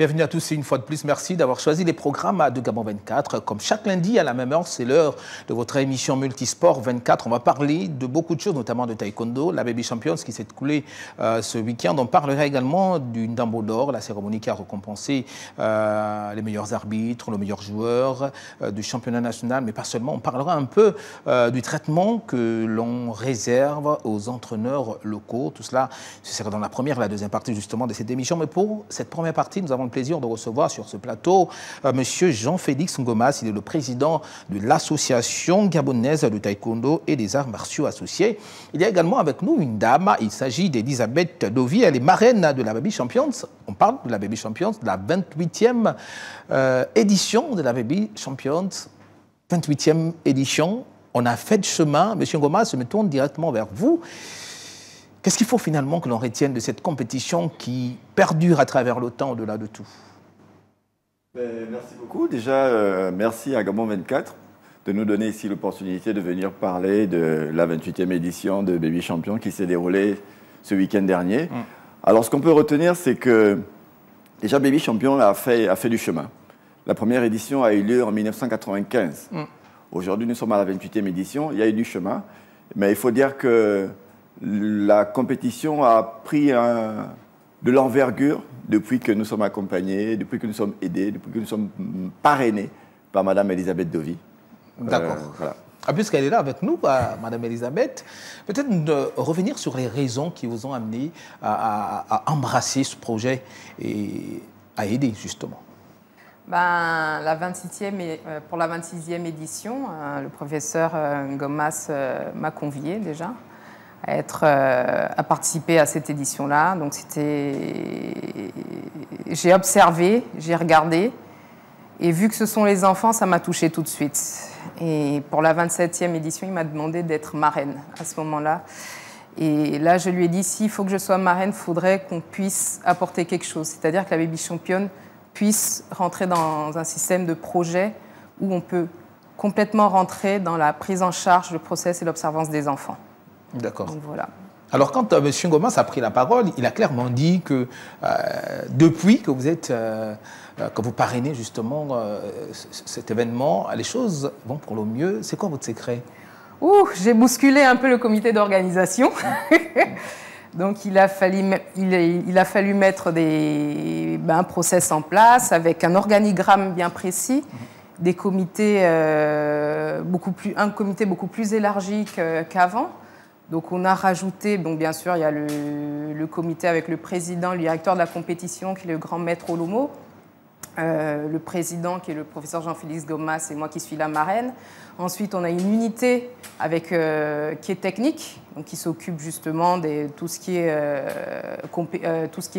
Bienvenue à tous et une fois de plus, merci d'avoir choisi les programmes de Gabon 24. Comme chaque lundi à la même heure, c'est l'heure de votre émission Multisport 24. On va parler de beaucoup de choses, notamment de taekwondo, la Baby Champions qui s'est écoulée ce week-end. On parlera également du Ndambo d'or, la cérémonie qui a récompensé les meilleurs arbitres, le meilleur joueur du championnat national, mais pas seulement. On parlera un peu du traitement que l'on réserve aux entraîneurs locaux. Tout cela, ce sera dans la première et la deuxième partie justement de cette émission. Mais pour cette première partie, nous avons le plaisir de recevoir sur ce plateau Monsieur Jean-Félix Ngomas. Il est le président de l'Association gabonaise de taekwondo et des arts martiaux associés. Il y a également avec nous une dame. Il s'agit d'Elisabeth Dovy. Elle est marraine de la Baby Champions. On parle de la Baby Champions, de la 28e édition de la Baby Champions. 28e édition. On a fait de chemin. Monsieur Ngomas, je me tourne directement vers vous. Qu'est-ce qu'il faut finalement que l'on retienne de cette compétition qui perdure à travers le temps au-delà de tout? Merci beaucoup. Déjà, merci à Gabon 24 de nous donner ici l'opportunité de venir parler de la 28e édition de Baby Champion qui s'est déroulée ce week-end dernier. Alors, ce qu'on peut retenir, c'est que déjà Baby Champion a fait du chemin. La première édition a eu lieu en 1995. Aujourd'hui, nous sommes à la 28e édition. Il y a eu du chemin. Mais il faut dire que la compétition a pris de l'envergure depuis que nous sommes accompagnés, depuis que nous sommes aidés, depuis que nous sommes parrainés par Madame Elisabeth Dovy. D'accord. Voilà. Puisqu'elle est là avec nous, Madame Elisabeth, peut-être revenir sur les raisons qui vous ont amené à embrasser ce projet et à aider justement. Pour la 26e édition, le professeur Ngomas m'a convié déjà à participer à cette édition-là. Donc j'ai observé, j'ai regardé, et vu que ce sont les enfants, ça m'a touchée tout de suite. Et pour la 27e édition, il m'a demandé d'être marraine à ce moment-là. Et là, je lui ai dit, s'il faut que je sois marraine, il faudrait qu'on puisse apporter quelque chose. C'est-à-dire que la Baby Championne puisse rentrer dans un système de projet où on peut complètement rentrer dans la prise en charge, le process et l'observance des enfants. D'accord. Donc voilà. Alors quand M. Ngomas a pris la parole, il a clairement dit que depuis que vous parrainez justement cet événement, les choses vont pour le mieux. C'est quoi votre secret? J'ai bousculé un peu le comité d'organisation. Donc il a fallu mettre un process en place avec un organigramme bien précis, des comités un comité beaucoup plus élargi qu'avant. Donc on a rajouté, donc bien sûr il y a le comité avec le président, le directeur de la compétition qui est le grand maître Olomo, le président qui est le professeur Jean-Félix Ngomas et moi qui suis la marraine. Ensuite on a une unité qui est technique, donc qui s'occupe justement de tout ce qui est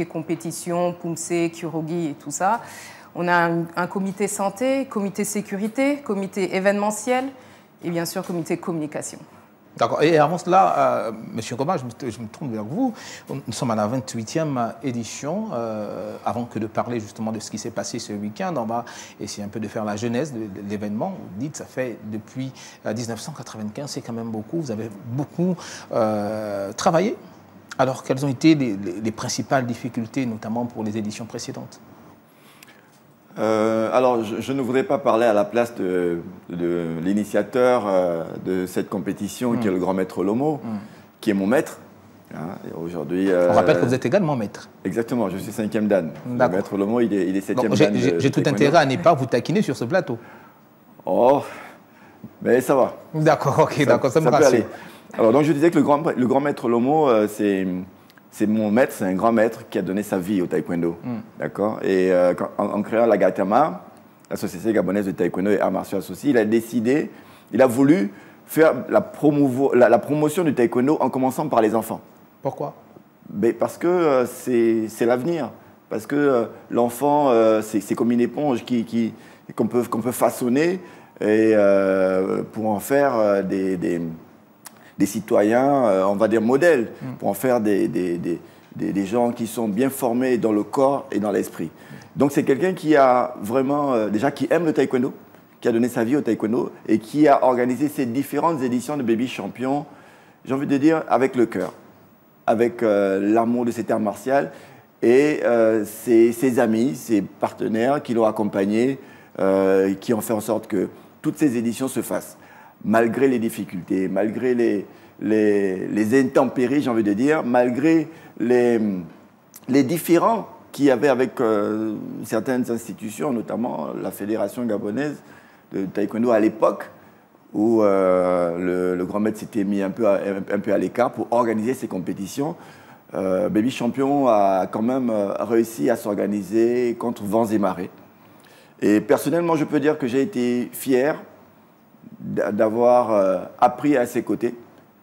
compétition, Pumse, Kurogi et tout ça. On a un comité santé, comité sécurité, comité événementiel et bien sûr comité communication. D'accord. Et avant cela, Monsieur Ngomas, je me tourne vers vous. Nous sommes à la 28e édition. Avant que de parler justement de ce qui s'est passé ce week-end, on va essayer un peu de faire la genèse de l'événement. Vous dites, ça fait depuis 1995, c'est quand même beaucoup. Vous avez beaucoup travaillé. Alors, quelles ont été les principales difficultés, notamment pour les éditions précédentes? Alors, je ne voudrais pas parler à la place de l'initiateur de cette compétition, qui est le grand maître Lomo, qui est mon maître. Aujourd'hui, on rappelle que vous êtes également maître. Exactement, je suis 5e dan. Le maître Lomo, il est 7e dan. J'ai tout intérêt à ne pas vous taquiner sur ce plateau. Oh, mais ça va. D'accord, ok, d'accord, ça me rassure. Alors, donc, je disais que le grand maître Lomo, c'est mon maître, c'est un grand maître qui a donné sa vie au taekwondo. D'accord. Et en créant la GATAMA, la Société gabonaise de taekwondo et arts martiaux associés, il a voulu faire la promotion du taekwondo en commençant par les enfants. Pourquoi? Parce que c'est l'avenir. Parce que l'enfant, c'est comme une éponge qu'on peut façonner et pour en faire des citoyens, on va dire modèles, pour en faire des gens qui sont bien formés dans le corps et dans l'esprit. Donc c'est quelqu'un qui a vraiment, déjà qui aime le taekwondo, qui a donné sa vie au taekwondo et qui a organisé ces différentes éditions de Baby Champion, j'ai envie de dire, avec le cœur, avec l'amour de cet art martial et ses amis, ses partenaires qui l'ont accompagné, qui ont fait en sorte que toutes ces éditions se fassent, malgré les difficultés, malgré les intempéries, j'ai envie de dire, malgré les différends qu'il y avait avec certaines institutions, notamment la Fédération gabonaise de taekwondo à l'époque, où le grand maître s'était mis un peu à l'écart pour organiser ces compétitions. Baby Champion a quand même réussi à s'organiser contre vents et marées. Et personnellement, je peux dire que j'ai été fier d'avoir appris à ses côtés.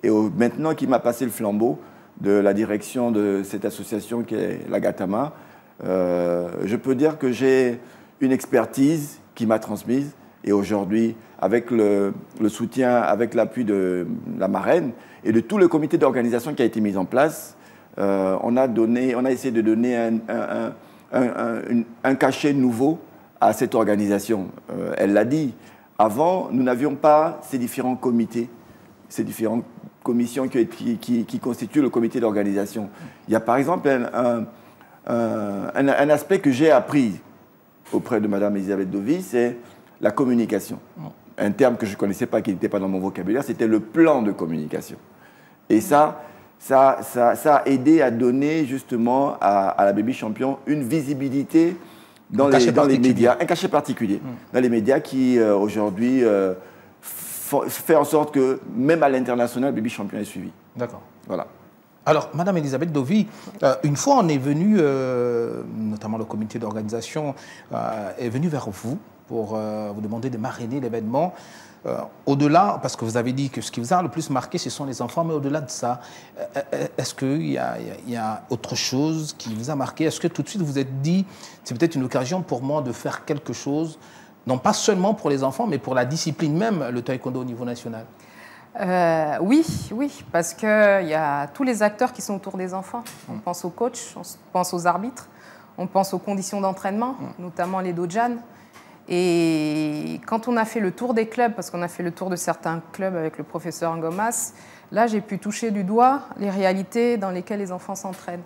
Et maintenant qu'il m'a passé le flambeau de la direction de cette association qui est la GATAMA, je peux dire que j'ai une expertise qui m'a transmise. Et aujourd'hui, avec le soutien, avec l'appui de la marraine et de tout le comité d'organisation qui a été mis en place, on a essayé de donner un cachet nouveau à cette organisation. Elle l'a dit, avant, nous n'avions pas ces différents comités, ces différentes commissions qui constituent le comité d'organisation. Il y a par exemple un aspect que j'ai appris auprès de Mme Elisabeth Dovy, c'est la communication. Un terme que je ne connaissais pas, qui n'était pas dans mon vocabulaire, c'était le plan de communication. Et ça a aidé à donner justement à la Baby Champion une visibilité dans les médias, un cachet particulier, dans les médias qui aujourd'hui fait en sorte que même à l'international, Baby Champion est suivi. D'accord. Voilà. Alors, Madame Elisabeth Dovy, une fois on est venu, notamment le comité d'organisation, est venu vers vous pour vous demander de marrainer l'événement. Au-delà, parce que vous avez dit que ce qui vous a le plus marqué, ce sont les enfants, mais au-delà de ça, est-ce qu'il y a autre chose qui vous a marqué? Est-ce que tout de suite vous vous êtes dit, c'est peut-être une occasion pour moi de faire quelque chose, non pas seulement pour les enfants, mais pour la discipline même, le taekwondo au niveau national? Oui, parce qu'il y a tous les acteurs qui sont autour des enfants. On pense aux coachs, on pense aux arbitres, on pense aux conditions d'entraînement, notamment les dojan. Et quand on a fait le tour des clubs, parce qu'on a fait le tour de certains clubs avec le professeur Ngomas, là j'ai pu toucher du doigt les réalités dans lesquelles les enfants s'entraînent.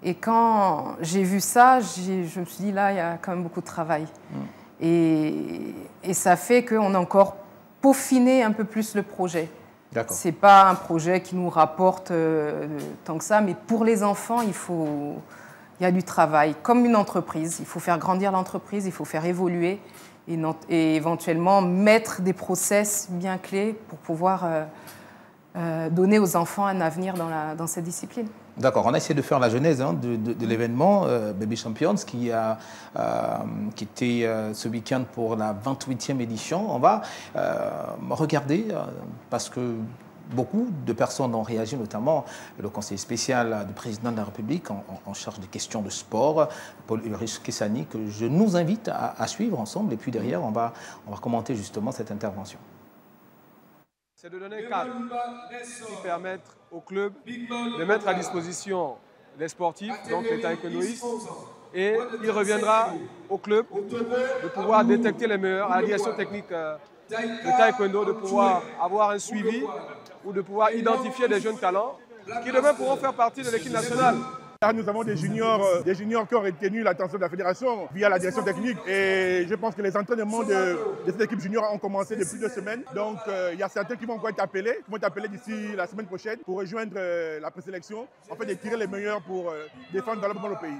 Et quand j'ai vu ça, je me suis dit là il y a quand même beaucoup de travail. Et ça fait qu'on a encore peaufiné un peu plus le projet. Ce n'est pas un projet qui nous rapporte tant que ça, mais pour les enfants, il y a du travail. Comme une entreprise, il faut faire grandir l'entreprise, il faut faire évoluer et éventuellement mettre des process bien clés pour pouvoir donner aux enfants un avenir dans cette discipline. D'accord, on a essayé de faire la genèse de l'événement Baby Champions qui était ce week-end pour la 28e édition. On va regarder parce que beaucoup de personnes ont réagi, notamment le conseiller spécial du président de la République en charge des questions de sport, Paul-Ulrich Kessani, que je nous invite à suivre ensemble. Et puis derrière, on va commenter justement cette intervention. C'est de donner un cadre qui permettent au club de mettre à disposition les sportifs, donc les taekwondoïstes, et il reviendra au club de pouvoir détecter les meilleurs à la direction technique de taekwondo, de pouvoir avoir un suivi ou de pouvoir identifier des jeunes talents qui demain pourront faire partie de l'équipe nationale. Nous avons des juniors qui ont retenu l'attention de la fédération via la direction technique et je pense que les entraînements de cette équipe junior ont commencé depuis 2 semaines. Donc il y a certains qui vont encore être appelés, d'ici la semaine prochaine pour rejoindre la présélection, en fait de tirer les meilleurs pour défendre valablement le pays.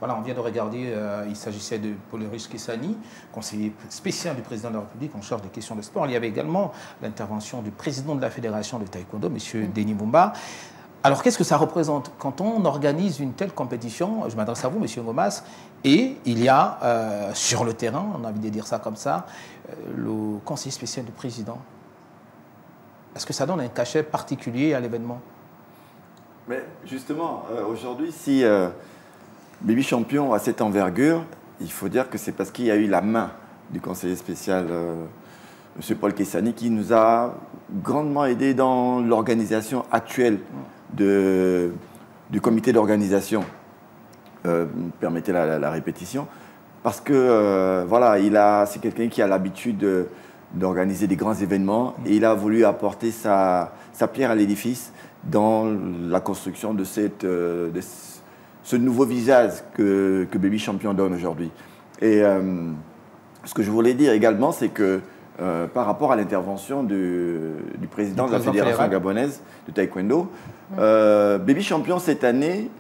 Voilà, on vient de regarder, il s'agissait de Paul-Ulrich Kessani, conseiller spécial du président de la République en charge des questions de sport. Il y avait également l'intervention du président de la fédération de taekwondo, M. Denis Mumba. Alors, qu'est-ce que ça représente quand on organise une telle compétition? Je m'adresse à vous, M. Ngomas, et il y a sur le terrain, on a envie de dire ça comme ça, le conseiller spécial du président. Est-ce que ça donne un cachet particulier à l'événement? Mais justement, aujourd'hui, si Baby Champion a cette envergure, il faut dire que c'est parce qu'il y a eu la main du conseiller spécial M. Paul Kessani qui nous a grandement aidé dans l'organisation actuelle du comité d'organisation. Permettez la répétition. Parce que voilà, c'est quelqu'un qui a l'habitude d'organiser des grands événements et il a voulu apporter sa pierre à l'édifice dans la construction de ce nouveau visage que Baby Champion donne aujourd'hui. Et ce que je voulais dire également, c'est que par rapport à l'intervention du président de la Fédération gabonaise de taekwondo, Baby Champion, cette année,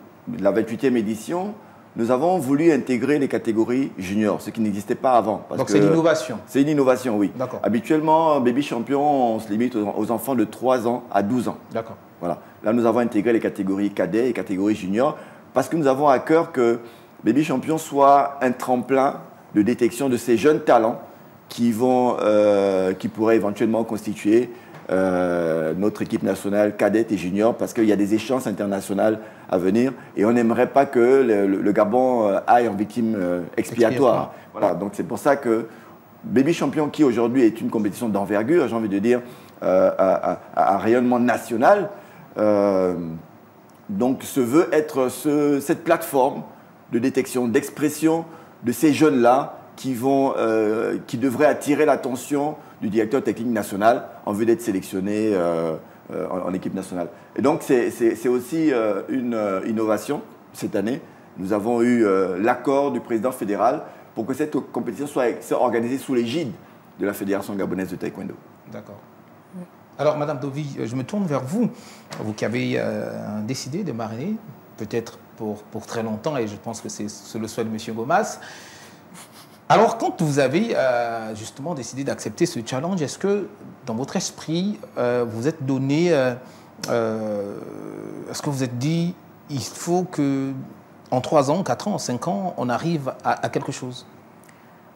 la 28e édition, nous avons voulu intégrer les catégories juniors, ce qui n'existait pas avant. Donc c'est l'innovation. C'est une innovation, oui. D'accord. Habituellement, Baby Champion, on se limite aux enfants de 3 ans à 12 ans. D'accord. Voilà. Là, nous avons intégré les catégories cadets et catégories juniors parce que nous avons à cœur que Baby Champion soit un tremplin de détection de ces jeunes talents qui pourraient éventuellement constituer notre équipe nationale cadette et junior, parce qu'il y a des échéances internationales à venir et on n'aimerait pas que le Gabon aille en victime expiatoire. Voilà, donc c'est pour ça que Baby Champion, qui aujourd'hui est une compétition d'envergure, j'ai envie de dire, à rayonnement national, donc se veut être cette plateforme de détection, d'expression de ces jeunes-là qui devraient attirer l'attention du directeur technique national en vue d'être sélectionné en équipe nationale. Et donc c'est aussi une innovation cette année. Nous avons eu l'accord du président fédéral pour que cette compétition soit organisée sous l'égide de la Fédération gabonaise de taekwondo. D'accord. Alors, Madame Dovi, je me tourne vers vous. Vous qui avez décidé de mariner, peut-être pour très longtemps, et je pense que c'est le souhait de M. Gomas. Alors, quand vous avez justement décidé d'accepter ce challenge, est-ce que dans votre esprit, vous êtes donné, est-ce que vous êtes dit, il faut que en 3 ans, 4 ans, 5 ans, on arrive à quelque chose?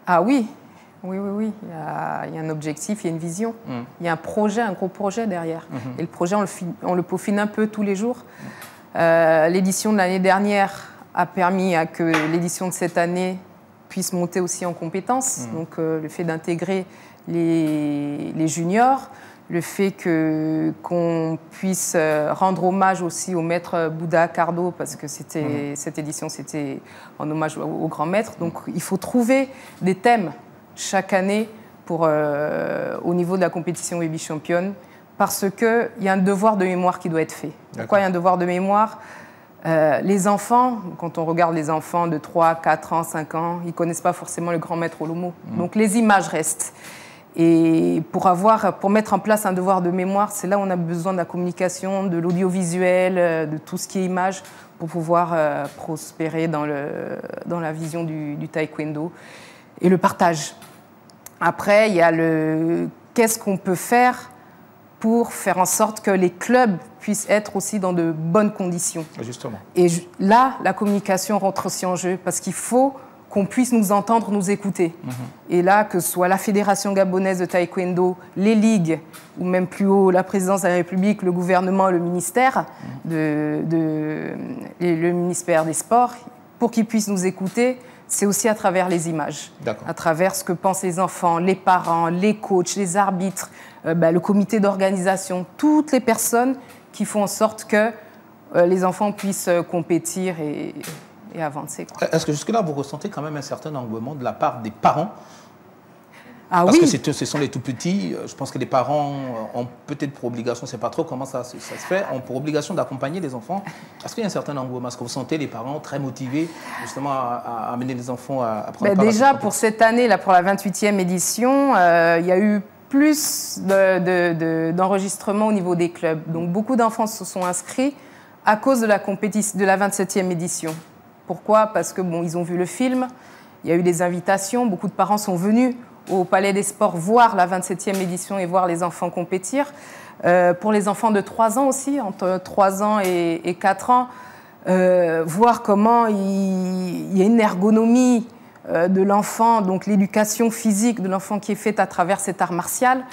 Ah oui, oui. Il y a un objectif, il y a une vision. Il y a un projet, un gros projet derrière. Et le projet, on le peaufine un peu tous les jours. L'édition de l'année dernière a permis à que l'édition de cette année puisse monter aussi en compétences. Donc le fait d'intégrer les juniors, le fait qu'on puisse rendre hommage aussi au maître Bouddha Cardo, parce que cette édition, c'était en hommage au grand maître. Donc il faut trouver des thèmes chaque année au niveau de la compétition Baby Champion, parce qu'il y a un devoir de mémoire qui doit être fait. Pourquoi il y a un devoir de mémoire? Les enfants, quand on regarde les enfants de 3, 4 ans, 5 ans, ils ne connaissent pas forcément le grand maître Olomo. Donc les images restent. Et pour mettre en place un devoir de mémoire, c'est là où on a besoin de la communication, de l'audiovisuel, de tout ce qui est image, pour pouvoir prospérer dans la vision du taekwondo et le partage. Après, il y a qu'est-ce qu'on peut faire pour faire en sorte que les clubs puissent être aussi dans de bonnes conditions. Justement. Et là, la communication rentre aussi en jeu, parce qu'il faut qu'on puisse nous entendre, nous écouter. Et là, que ce soit la Fédération gabonaise de taekwondo, les ligues, ou même plus haut, la présidence de la République, le gouvernement, le ministère, le ministère des Sports, pour qu'ils puissent nous écouter, c'est aussi à travers les images, à travers ce que pensent les enfants, les parents, les coachs, les arbitres, le comité d'organisation, toutes les personnes qui font en sorte que les enfants puissent compétir et avancer. Est-ce que jusque-là, vous ressentez quand même un certain engouement de la part des parents? Parce que ce sont les tout-petits. Je pense que les parents ont peut-être pour obligation, je ne sais pas trop comment ça se fait, ont pour obligation d'accompagner les enfants. Est-ce qu'il y a un certain engouement? Est-ce que vous sentez les parents très motivés justement à amener les enfants à prendre part? Déjà, pour cette année, là, pour la 28e édition, il y a eu plus d'enregistrements au niveau des clubs. Donc beaucoup d'enfants se sont inscrits à cause de la 27e édition. Pourquoi? Parce que ils ont vu le film, il y a eu des invitations, beaucoup de parents sont venus au Palais des Sports voir la 27e édition et voir les enfants compétir. Pour les enfants de 3 ans aussi, entre 3 ans et 4 ans, voir comment il y a une ergonomie de l'enfant, donc l'éducation physique de l'enfant qui est faite à travers cet art martial.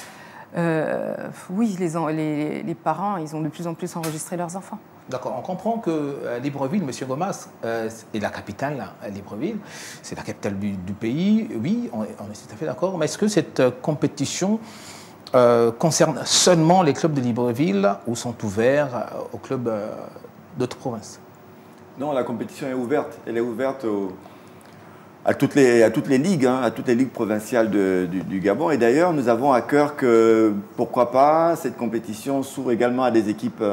Oui, les parents, ils ont de plus en plus enregistré leurs enfants. D'accord, on comprend que Libreville, M. Gomas, est la capitale, Libreville, c'est la capitale du pays, oui, on est tout à fait d'accord, mais est-ce que cette compétition concerne seulement les clubs de Libreville ou sont ouverts aux clubs d'autres provinces? Non, la compétition est ouverte, elle est ouverte à toutes les ligues, à toutes les ligues provinciales du Gabon, et d'ailleurs nous avons à cœur que, pourquoi pas, cette compétition s'ouvre également à des équipes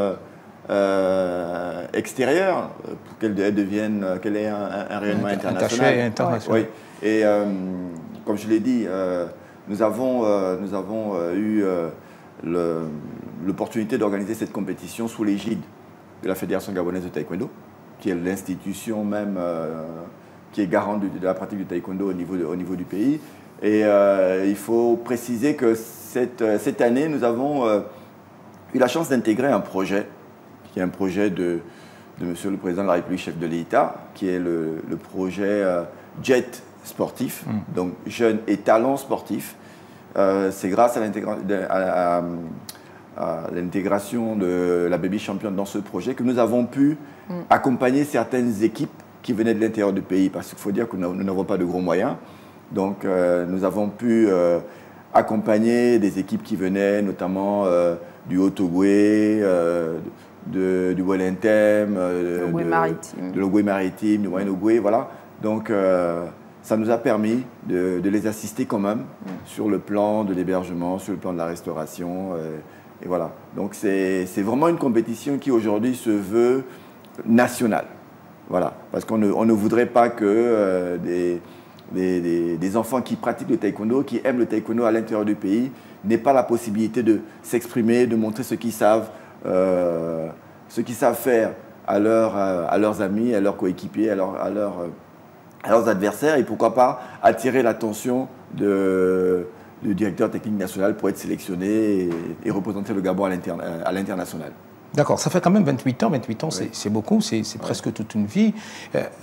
extérieure pour qu'elle devienne, qu'elle ait un rayonnement international. Oui. Et comme je l'ai dit, nous avons eu l'opportunité d'organiser cette compétition sous l'égide de la Fédération gabonaise de taekwondo, qui est l'institution même qui est garante de la pratique du taekwondo au niveau du pays. Et il faut préciser que cette année, nous avons eu la chance d'intégrer un projet, qui est un projet de Monsieur le Président de la République, chef de l'État, qui est le projet JET sportif, donc jeunes et talents sportifs. C'est grâce à l'intégration de la Baby Champion dans ce projet que nous avons pu accompagner certaines équipes qui venaient de l'intérieur du pays, parce qu'il faut dire que nous n'avons pas de gros moyens. Donc nous avons pu accompagner des équipes qui venaient notamment du Haut-Ogooué, du Wellington, de l'Ogooué maritime, du Moyen-Ogooué, voilà. Donc ça nous a permis de les assister quand même sur le plan de l'hébergement, sur le plan de la restauration. Et voilà. Donc c'est vraiment une compétition qui aujourd'hui se veut nationale. Voilà. Parce qu'on ne voudrait pas que des enfants qui pratiquent le taekwondo, qui aiment le taekwondo à l'intérieur du pays, n'aient pas la possibilité de s'exprimer, de montrer ce qu'ils savent faire à leurs amis, à leurs coéquipiers, à leurs adversaires, et pourquoi pas attirer l'attention du directeur technique national pour être sélectionné et représenter le Gabon à l'international. D'accord, ça fait quand même 28 ans. 28 ans, oui. C'est beaucoup, c'est presque toute une vie.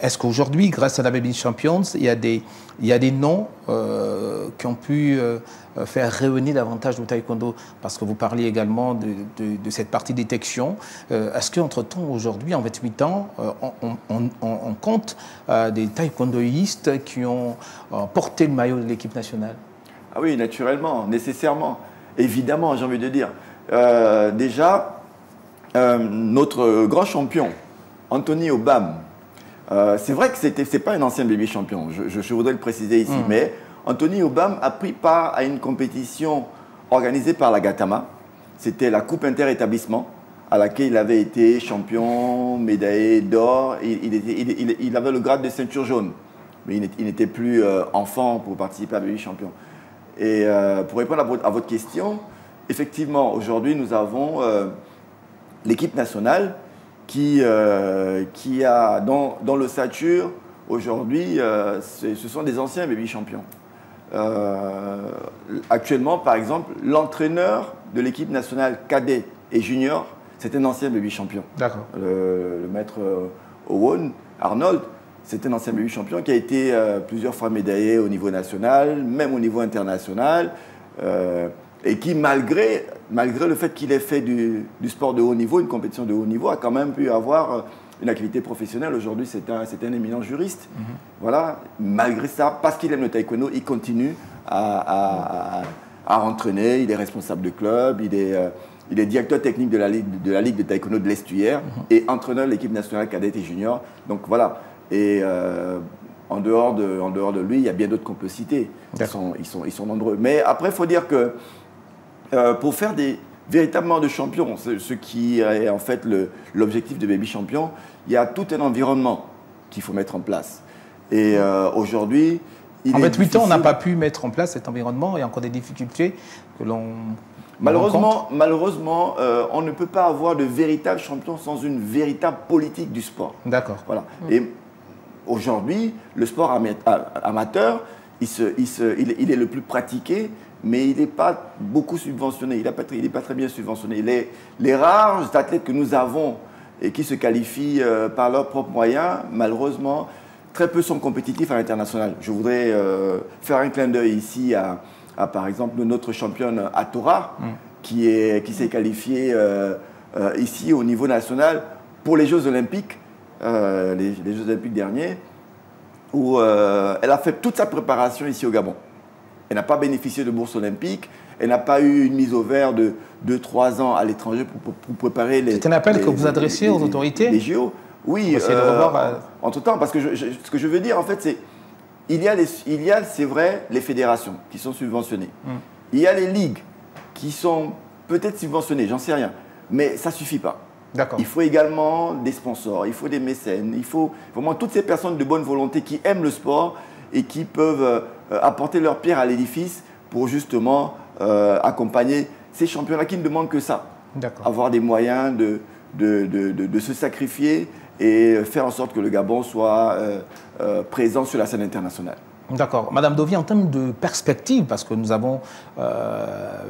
Est-ce qu'aujourd'hui, grâce à la Baby Champions, il y a des noms qui ont pu faire rayonner davantage le taekwondo? Parce que vous parliez également de cette partie détection. Est-ce qu'entre-temps, aujourd'hui, en 28 ans, on compte des taekwondoïstes qui ont porté le maillot de l'équipe nationale? Ah oui, naturellement, nécessairement. Évidemment, j'ai envie de dire. Déjà, notre grand champion, Anthony Obam, c'est vrai que c'est pas un ancien baby champion, je voudrais le préciser ici, mais Anthony Obam a pris part à une compétition organisée par la GATAMA. C'était la Coupe inter-établissement, à laquelle il avait été champion, médaillé d'or. Il avait le grade de ceinture jaune, mais il n'était plus enfant pour participer à baby champion. Et pour répondre à votre question, effectivement, aujourd'hui, nous avons l'équipe nationale qui a dans l'ossature, aujourd'hui, ce sont des anciens baby champions. Actuellement, par exemple, l'entraîneur de l'équipe nationale cadet et junior, c'est un ancien baby champion. D'accord. Le maître Owen Arnold, c'est un ancien baby champion qui a été plusieurs fois médaillé au niveau national, même au niveau international. Et qui, malgré le fait qu'il ait fait du sport de haut niveau, une compétition de haut niveau, a quand même pu avoir une activité professionnelle. Aujourd'hui, c'est un éminent juriste. Voilà. Malgré ça, parce qu'il aime le taekwondo, il continue à entraîner. Il est responsable de club, il est directeur technique de la Ligue de taekwondo de l'Estuaire et entraîneur de l'équipe nationale cadette et junior. Donc voilà. Et en dehors de lui, il y a bien d'autres qu'on peut citer. Ils sont nombreux. Mais après, il faut dire que pour faire véritablement de champions, ce qui est en fait l'objectif de Baby Champion, il y a tout un environnement qu'il faut mettre en place. Et aujourd'hui, en 28 ans, on n'a pas pu mettre en place cet environnement. Il y a encore des difficultés que l'on Malheureusement, on ne peut pas avoir de véritable champion sans une véritable politique du sport. D'accord. Voilà. Et aujourd'hui, le sport amateur, il est le plus pratiqué, mais il n'est pas beaucoup subventionné. Il n'est pas très bien subventionné. Les rares athlètes que nous avons et qui se qualifient par leurs propres moyens, malheureusement, très peu sont compétitifs à l'international. Je voudrais faire un clin d'œil ici à, par exemple, notre championne Atora, qui s'est qualifiée ici au niveau national pour les Jeux Olympiques, les Jeux Olympiques derniers, où elle a fait toute sa préparation ici au Gabon. Elle n'a pas bénéficié de bourse olympique, elle n'a pas eu une mise au vert de 2-3 ans à l'étranger pour préparer les... C'est un appel que vous adressiez aux autorités? Les JO. Oui, entre-temps, parce que ce que je veux dire, en fait, c'est il y a, c'est vrai, les fédérations qui sont subventionnées. Il y a les ligues qui sont peut-être subventionnées, j'en sais rien, mais ça ne suffit pas. Il faut également des sponsors, il faut des mécènes, il faut vraiment toutes ces personnes de bonne volonté qui aiment le sport et qui peuvent apporter leur pierre à l'édifice pour justement accompagner ces champions-là qui ne demandent que ça. Avoir des moyens de se sacrifier et faire en sorte que le Gabon soit présent sur la scène internationale. D'accord. Madame Dovie, en termes de perspective, parce que nous avons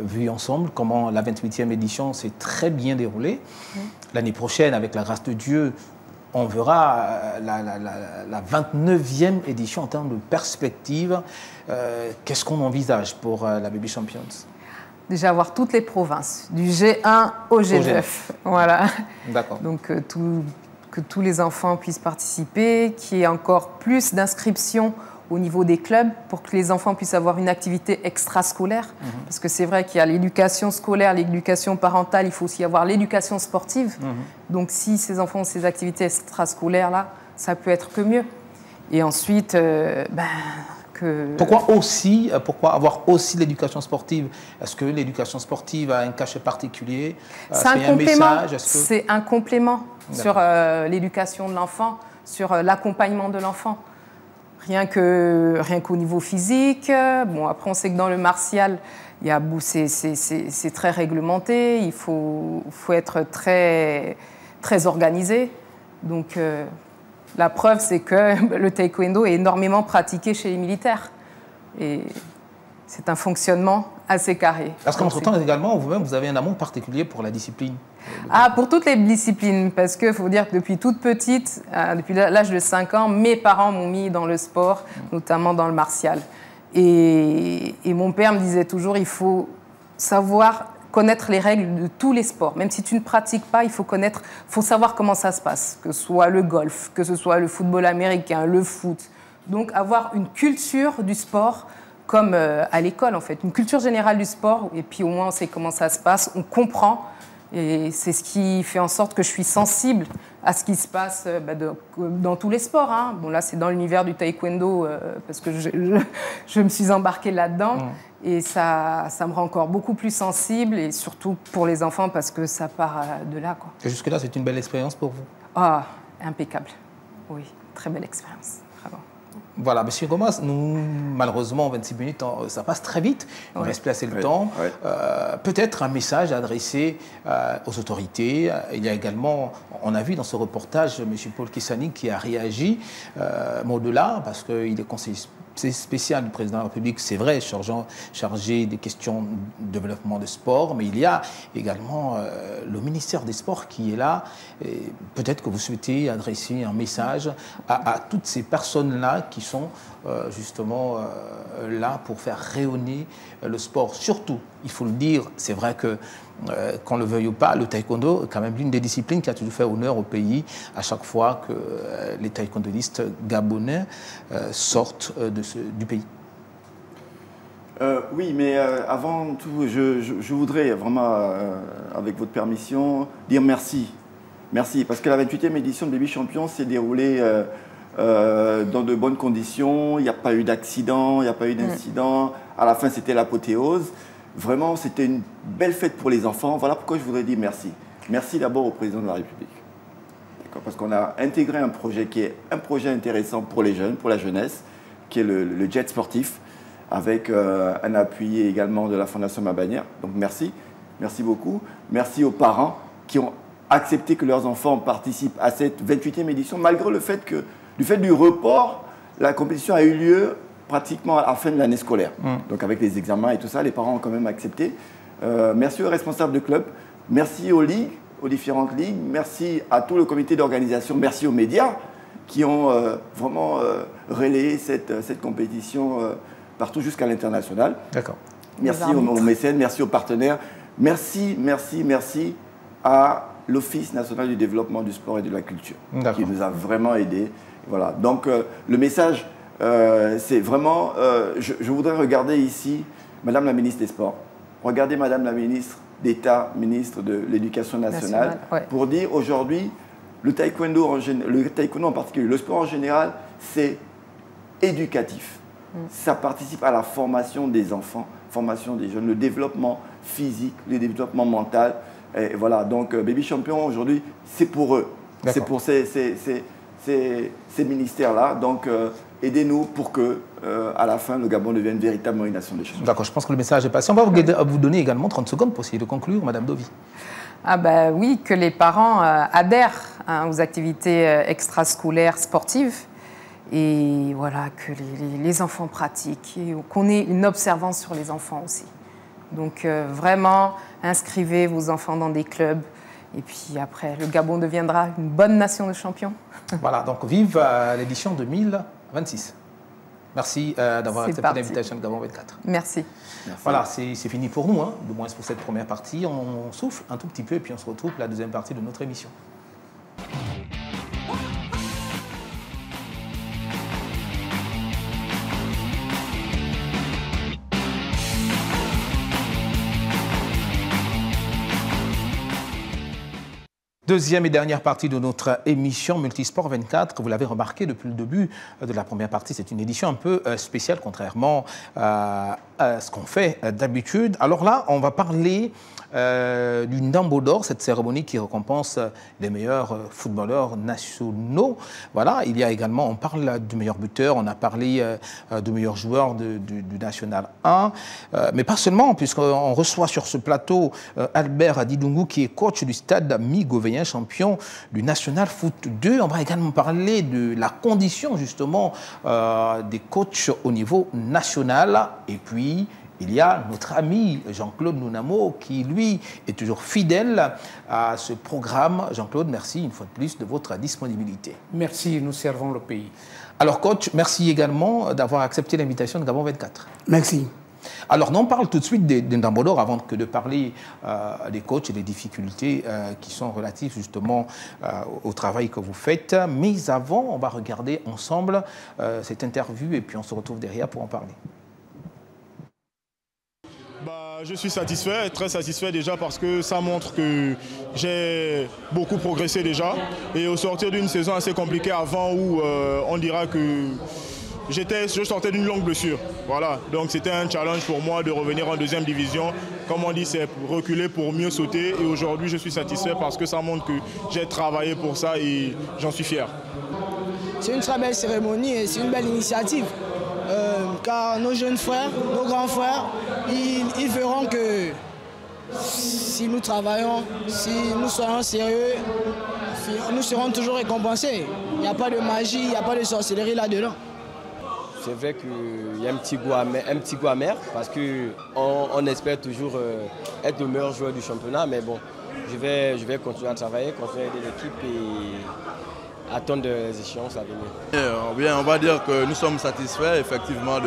vu ensemble comment la 28e édition s'est très bien déroulée. L'année prochaine, avec la grâce de Dieu, on verra la 29e édition en termes de perspective. Qu'est-ce qu'on envisage pour la Baby Champions? Déjà avoir toutes les provinces, du G1 au G9. Voilà. D'accord. Donc que tous les enfants puissent participer, qu'il y ait encore plus d'inscriptions au niveau des clubs pour que les enfants puissent avoir une activité extrascolaire. Parce que c'est vrai qu'il y a l'éducation scolaire, l'éducation parentale, il faut aussi avoir l'éducation sportive. Donc si ces enfants ont ces activités extrascolaires-là, ça peut être que mieux. Et ensuite, Pourquoi avoir aussi l'éducation sportive? Est-ce que l'éducation sportive a un cachet particulier? C'est un complément. C'est un complément sur l'éducation de l'enfant, sur l'accompagnement de l'enfant. Rien qu'au niveau physique. Bon, après, on sait que dans le martial, c'est très réglementé. Il faut être très, très organisé. Donc, la preuve, c'est que le taekwondo est énormément pratiqué chez les militaires. Et c'est un fonctionnement assez carré. Parce qu'entre-temps, également, vous-même, vous avez un amour particulier pour la discipline. Pour toutes les disciplines, parce qu'il faut dire que depuis toute petite, depuis l'âge de 5 ans, mes parents m'ont mis dans le sport, notamment dans le martial. Et mon père me disait toujours, il faut connaître les règles de tous les sports. Même si tu ne pratiques pas, il faut savoir comment ça se passe, que ce soit le golf, que ce soit le football américain, le foot. Donc avoir une culture du sport comme à l'école en fait, une culture générale du sport, et puis au moins on sait comment ça se passe, on comprend. Et c'est ce qui fait en sorte que je suis sensible à ce qui se passe dans tous les sports. Bon, là, c'est dans l'univers du taekwondo parce que je me suis embarquée là-dedans. Et ça me rend encore beaucoup plus sensible, et surtout pour les enfants parce que ça part de là, quoi. Et jusque-là, c'est une belle expérience pour vous? Impeccable. Oui, très belle expérience. Vraiment. Voilà, Monsieur Gomas, malheureusement, 26 minutes, ça passe très vite. On reste placé le temps. Peut-être un message adressé aux autorités. Il y a également, on a vu dans ce reportage, M. Paul Kissani qui a réagi, mais au-delà, parce qu'il est conseiller spécial du président de la République, c'est vrai, chargé des questions de développement de sport, mais il y a également le ministère des Sports qui est là. Peut-être que vous souhaitez adresser un message à toutes ces personnes-là qui sont justement là pour faire rayonner le sport. Surtout, il faut le dire, c'est vrai que qu'on le veuille ou pas, le taekwondo est quand même l'une des disciplines qui a toujours fait honneur au pays à chaque fois que les taekwondistes gabonais sortent du pays. Oui, mais avant tout, je voudrais vraiment, avec votre permission, dire merci. Merci, parce que la 28e édition de Baby Champion s'est déroulée dans de bonnes conditions. Il n'y a pas eu d'accident, il n'y a pas eu d'incident. À la fin, c'était l'apothéose. Vraiment, c'était une belle fête pour les enfants. Voilà pourquoi je voudrais dire merci. Merci d'abord au président de la République. Parce qu'on a intégré un projet qui est un projet intéressant pour les jeunes, pour la jeunesse, qui est le jet sportif, avec un appui également de la Fondation Mabanière. Donc merci, merci beaucoup. Merci aux parents qui ont accepté que leurs enfants participent à cette 28e édition, malgré le fait que, du fait du report, la compétition a eu lieu pratiquement à la fin de l'année scolaire. Donc avec les examens et tout ça, les parents ont quand même accepté. Merci aux responsables de club, merci aux ligues, aux différentes ligues, merci à tout le comité d'organisation, merci aux médias qui ont vraiment relayé cette compétition partout jusqu'à l'international. D'accord. Merci aux mécènes, merci aux partenaires, merci à l'Office national du développement du sport et de la culture qui nous a vraiment aidés. Voilà. Donc le message, c'est vraiment, je voudrais regarder ici Madame la ministre des Sports, regardez Madame la ministre d'État, ministre de l'Éducation nationale, pour dire aujourd'hui, le taekwondo en particulier, le sport en général, c'est éducatif. Ça participe à la formation des enfants, formation des jeunes, le développement physique, le développement mental. Et voilà, donc Baby Champion aujourd'hui, c'est pour eux. C'est pour ces ministères-là. Donc aidez-nous pour que, à la fin, le Gabon devienne véritablement une nation des champions. D'accord, je pense que le message est passé. On va vous donner également 30 secondes pour essayer de conclure, Madame Dovi. Ah ben oui, que les parents adhèrent aux activités extrascolaires sportives et voilà, que les enfants pratiquent et qu'on ait une observance sur les enfants aussi. Donc vraiment, inscrivez vos enfants dans des clubs et puis après, le Gabon deviendra une bonne nation de champions. Voilà, donc vive l'édition 2026. Merci d'avoir accepté l'invitation de Gabon 24. Merci. Voilà, c'est fini pour nous, hein, du moins pour cette première partie. On souffle un tout petit peu et puis on se retrouve pour la deuxième partie de notre émission. Deuxième et dernière partie de notre émission Multisport 24. Vous l'avez remarqué depuis le début de la première partie, c'est une édition un peu spéciale, contrairement à ce qu'on fait d'habitude. Alors là, on va parler du Ndambo d'Or, cette cérémonie qui récompense les meilleurs footballeurs nationaux. Voilà, il y a également, on parle du meilleur buteur, on a parlé du meilleur joueur du National 1, mais pas seulement, puisqu'on reçoit sur ce plateau Albert Didungu, qui est coach du Stade Migovéen, champion du National Foot 2. On va également parler de la condition justement des coachs au niveau national. Et puis, il y a notre ami Jean-Claude Nounamo qui, lui, est toujours fidèle à ce programme. Jean-Claude, merci une fois de plus de votre disponibilité. Merci, nous servons le pays. Alors, coach, merci également d'avoir accepté l'invitation de Gabon 24. Merci. Alors, on parle tout de suite des Ndambo d'Or avant que de parler des coachs et des difficultés qui sont relatives justement au travail que vous faites. Mais avant, on va regarder ensemble cette interview et puis on se retrouve derrière pour en parler. Je suis satisfait, très satisfait déjà parce que ça montre que j'ai beaucoup progressé déjà. Et au sortir d'une saison assez compliquée avant où on dira que je sortais d'une longue blessure. Voilà, donc c'était un challenge pour moi de revenir en deuxième division. Comme on dit, c'est reculer pour mieux sauter. Et aujourd'hui, je suis satisfait parce que ça montre que j'ai travaillé pour ça et j'en suis fier. C'est une très belle cérémonie et c'est une belle initiative. Car nos jeunes frères, nos grands frères, ils verront que si nous travaillons, si nous soyons sérieux, nous serons toujours récompensés. Il n'y a pas de magie, il n'y a pas de sorcellerie là-dedans. C'est vrai qu'il y a un petit goût amer parce qu'on espère toujours être le meilleur joueur du championnat. Mais bon, je vais continuer à travailler, continuer à aider l'équipe et attendre des échéances à venir. Bien, on va dire que nous sommes satisfaits effectivement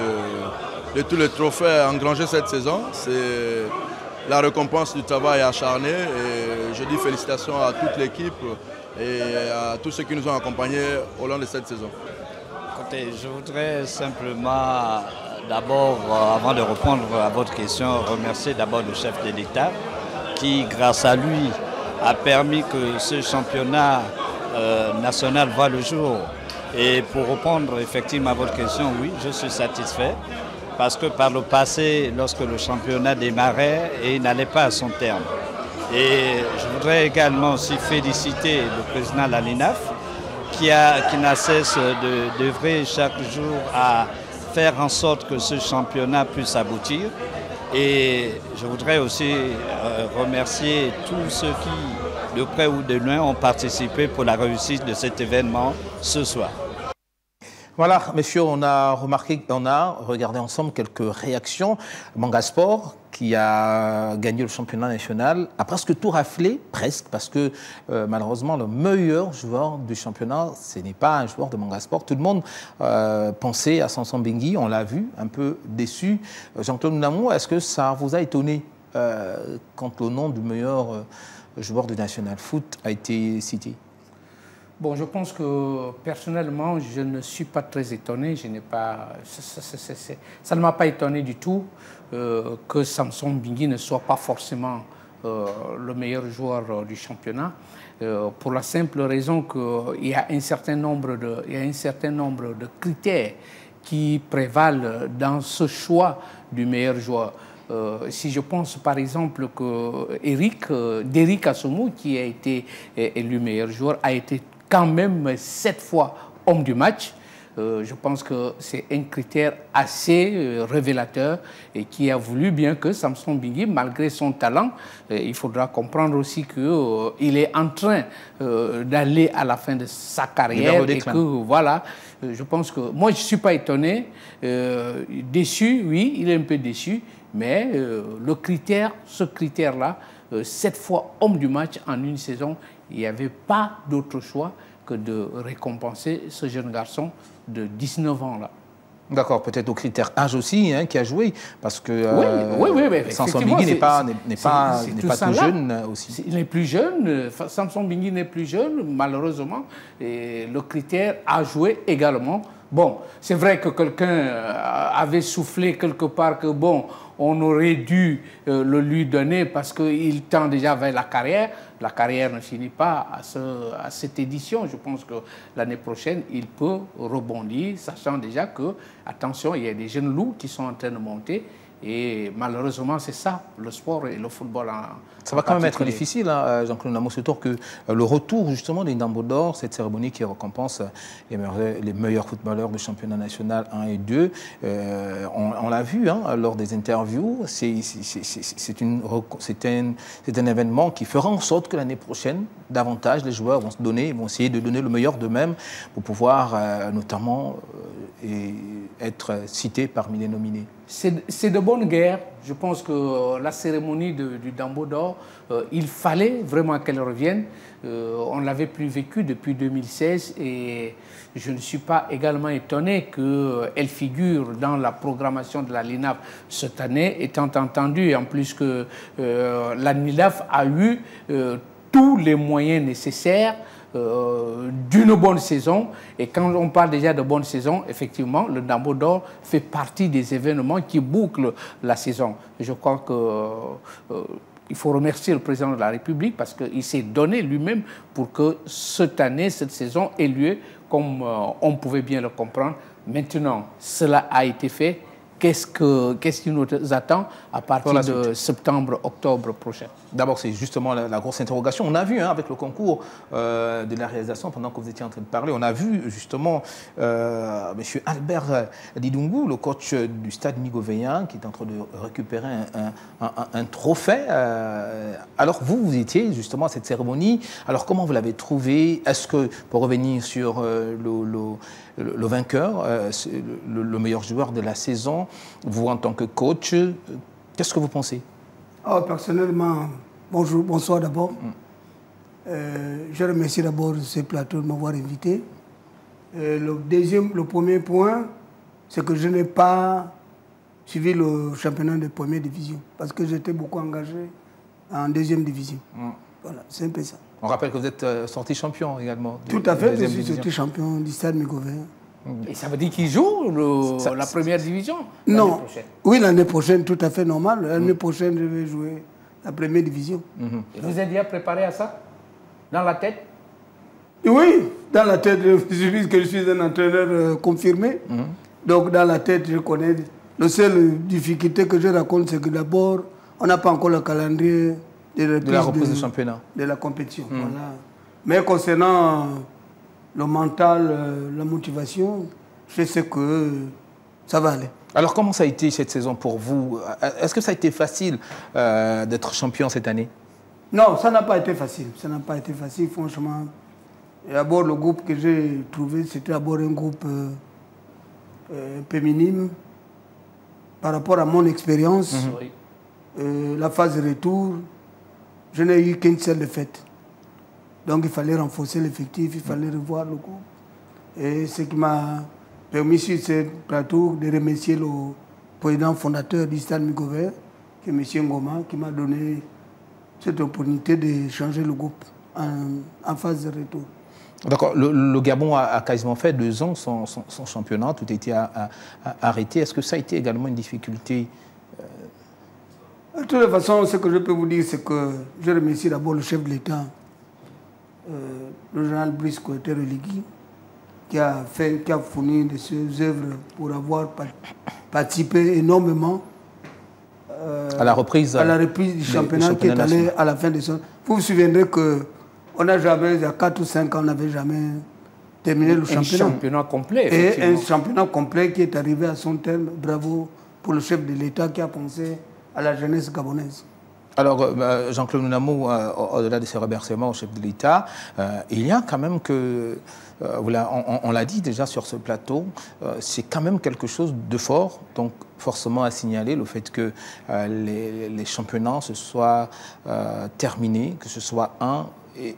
de tous les trophées engrangés cette saison. C'est la récompense du travail acharné et je dis félicitations à toute l'équipe et à tous ceux qui nous ont accompagnés au long de cette saison. Écoutez, je voudrais simplement d'abord, avant de répondre à votre question, remercier d'abord le chef de l'État qui, grâce à lui, a permis que ce championnat national voit le jour. Et pour répondre effectivement à votre question, oui, je suis satisfait parce que par le passé, lorsque le championnat démarrait, il n'allait pas à son terme. Et je voudrais également aussi féliciter le président de la LINAF qui n'a cesse d'œuvrer chaque jour à faire en sorte que ce championnat puisse aboutir. Et je voudrais aussi remercier tous ceux qui, de près ou de loin, ont participé pour la réussite de cet événement ce soir. Voilà, messieurs, on a regardé ensemble quelques réactions. Manga Sport, qui a gagné le championnat national, a presque tout raflé, presque, parce que malheureusement, le meilleur joueur du championnat, ce n'est pas un joueur de Manga Sport. Tout le monde pensait à Samson Bengui, on l'a vu, un peu déçu. Jean-Claude Nounamo, est-ce que ça vous a étonné quand le nom du meilleur joueur du National Foot a été cité ? Bon, je pense que personnellement, je ne suis pas très étonné. Ça ne m'a pas étonné du tout que Samson Bengui ne soit pas forcément le meilleur joueur du championnat. Pour la simple raison qu'il y a un certain nombre de critères qui prévalent dans ce choix du meilleur joueur. Si je pense par exemple que Derrick Asomou, qui a été élu meilleur joueur, a été quand même 7 fois homme du match. Je pense que c'est un critère assez révélateur et qui a voulu bien que Samson Bingui, malgré son talent, il faudra comprendre aussi qu'il est en train d'aller à la fin de sa carrière et que voilà, je pense que moi je ne suis pas étonné, déçu, oui, il est un peu déçu, mais ce critère-là, 7 fois homme du match en une saison, il n'y avait pas d'autre choix que de récompenser ce jeune garçon de 19 ans là. D'accord, peut-être au critère âge aussi qui a joué, parce que Samson Bingui n'est pas tout jeune aussi. Il n'est plus jeune, Samson Bingui n'est plus jeune, malheureusement, et le critère a joué également. Bon, c'est vrai que quelqu'un avait soufflé quelque part que bon, on aurait dû le lui donner parce qu'il tend déjà vers la carrière. La carrière ne finit pas à cette édition. Je pense que l'année prochaine, il peut rebondir, sachant déjà que, attention, il y a des jeunes loups qui sont en train de monter. Et malheureusement, c'est ça, le sport et le football ça va quand même être difficile, Jean-Claude Namoussetor, que le retour justement des Ndambo d'Or, cette cérémonie qui récompense les meilleurs footballeurs du championnat national 1 et 2, on l'a vu lors des interviews, c'est un événement qui fera en sorte que l'année prochaine, davantage les joueurs vont essayer de donner le meilleur d'eux-mêmes pour pouvoir notamment être cités parmi les nominés. C'est de bonne guerre. Je pense que la cérémonie du Ndambo d'Or, il fallait vraiment qu'elle revienne. On ne l'avait plus vécue depuis 2016 et je ne suis pas également étonné qu'elle figure dans la programmation de la LINAF cette année, étant entendu en plus que la LINAF a eu tous les moyens nécessaires d'une bonne saison. Et quand on parle déjà de bonne saison, effectivement, le Ndambo d'Or fait partie des événements qui bouclent la saison. Je crois qu'il faut remercier le président de la République parce qu'il s'est donné lui-même pour que cette année, cette saison ait lieu comme on pouvait bien le comprendre. Maintenant, cela a été fait. Qu'est-ce qui nous attend à partir de septembre, octobre prochain? D'abord, c'est justement la grosse interrogation. On a vu avec le concours de la réalisation, pendant que vous étiez en train de parler, on a vu justement M. Albert Didungu, le coach du Stade Migovéen, qui est en train de récupérer un trophée. Alors, vous étiez justement à cette cérémonie. Alors, comment vous l'avez trouvé? Est-ce que, pour revenir sur le vainqueur, le meilleur joueur de la saison, vous en tant que coach, qu'est-ce que vous pensez? Personnellement, bonsoir d'abord. Je remercie d'abord ce plateau de m'avoir invité. Le premier point, c'est que je n'ai pas suivi le championnat de première division parce que j'étais beaucoup engagé en deuxième division. Voilà, c'est un peu ça. On rappelle que vous êtes sorti champion également. Tout à fait, je suis sorti champion du Stade Migovéen. Et ça veut dire qu'il joue la première division l'année prochaine? Oui, l'année prochaine, tout à fait normal. L'année prochaine, je vais jouer la première division. Et vous êtes déjà préparé à ça? Dans la tête? Oui, dans la tête, je suis un entraîneur confirmé. Donc, dans la tête, je connais. La seule difficulté que je raconte, c'est que d'abord, on n'a pas encore le calendrier de la reprise du championnat. De la compétition. Voilà. Mais concernant le mental, la motivation, je sais que ça va aller. Alors, comment ça a été cette saison pour vous? Est-ce que ça a été facile d'être champion cette année? Non, ça n'a pas été facile. Ça n'a pas été facile, franchement. D'abord, le groupe que j'ai trouvé, c'était d'abord un groupe un peu minime par rapport à mon expérience. La phase de retour, je n'ai eu qu'une seule défaite. Donc il fallait renforcer l'effectif, il fallait revoir le groupe. Et ce qui m'a permis sur ce plateau de remercier le président fondateur du Stade Migovéen, qui est M. Ngoma, qui m'a donné cette opportunité de changer le groupe en phase de retour. D'accord. Le Gabon a quasiment fait 2 ans son championnat, tout a été arrêté. Est-ce que ça a été également une difficulté? De toute façon, ce que je peux vous dire, c'est que je remercie d'abord le chef de l'État, le général Brice Koyeté Religui, qui a fourni de ses œuvres pour avoir participé énormément à la reprise du championnat qui est allé à la fin de son... Vous vous souviendrez qu'on n'a jamais, il y a 4 ou 5 ans, on n'avait jamais terminé le championnat. Un championnat complet, et un championnat complet qui est arrivé à son terme. Bravo pour le chef de l'État qui a pensé à la jeunesse gabonaise. Alors, Jean-Claude Nounamou, au-delà de ces remerciements au chef de l'État, il y a quand même que, on l'a dit déjà sur ce plateau, c'est quand même quelque chose de fort, donc forcément à signaler le fait que les championnats se soient terminés, que ce soit 1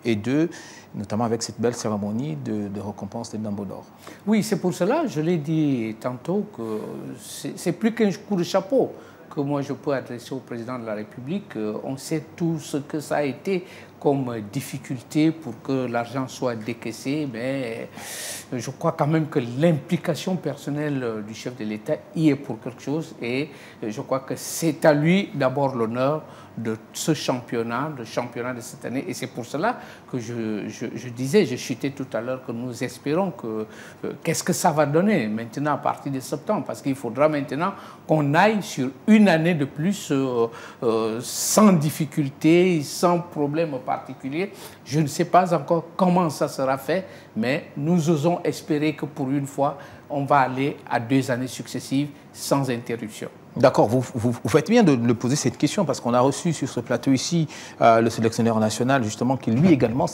et 2, notamment avec cette belle cérémonie de récompense des Ndambo d'or. Oui, c'est pour cela, je l'ai dit tantôt, que c'est plus qu'un coup de chapeau que moi je peux adresser au président de la République. On sait tout ce que ça a été comme difficulté pour que l'argent soit décaissé, mais je crois quand même que l'implication personnelle du chef de l'État y est pour quelque chose, et je crois que c'est à lui d'abord l'honneur de ce championnat, de cette année. Et c'est pour cela que je disais, je chutais tout à l'heure, que nous espérons que... qu'est-ce que ça va donner maintenant à partir de septembre? Parce qu'il faudra maintenant qu'on aille sur une année de plus sans difficulté, sans problème particulier. Je ne sais pas encore comment ça sera fait, mais nous osons espérer que pour une fois, on va aller à 2 années successives sans interruption. D'accord, vous faites bien de poser cette question, parce qu'on a reçu sur ce plateau ici le sélectionneur national, justement, qui lui également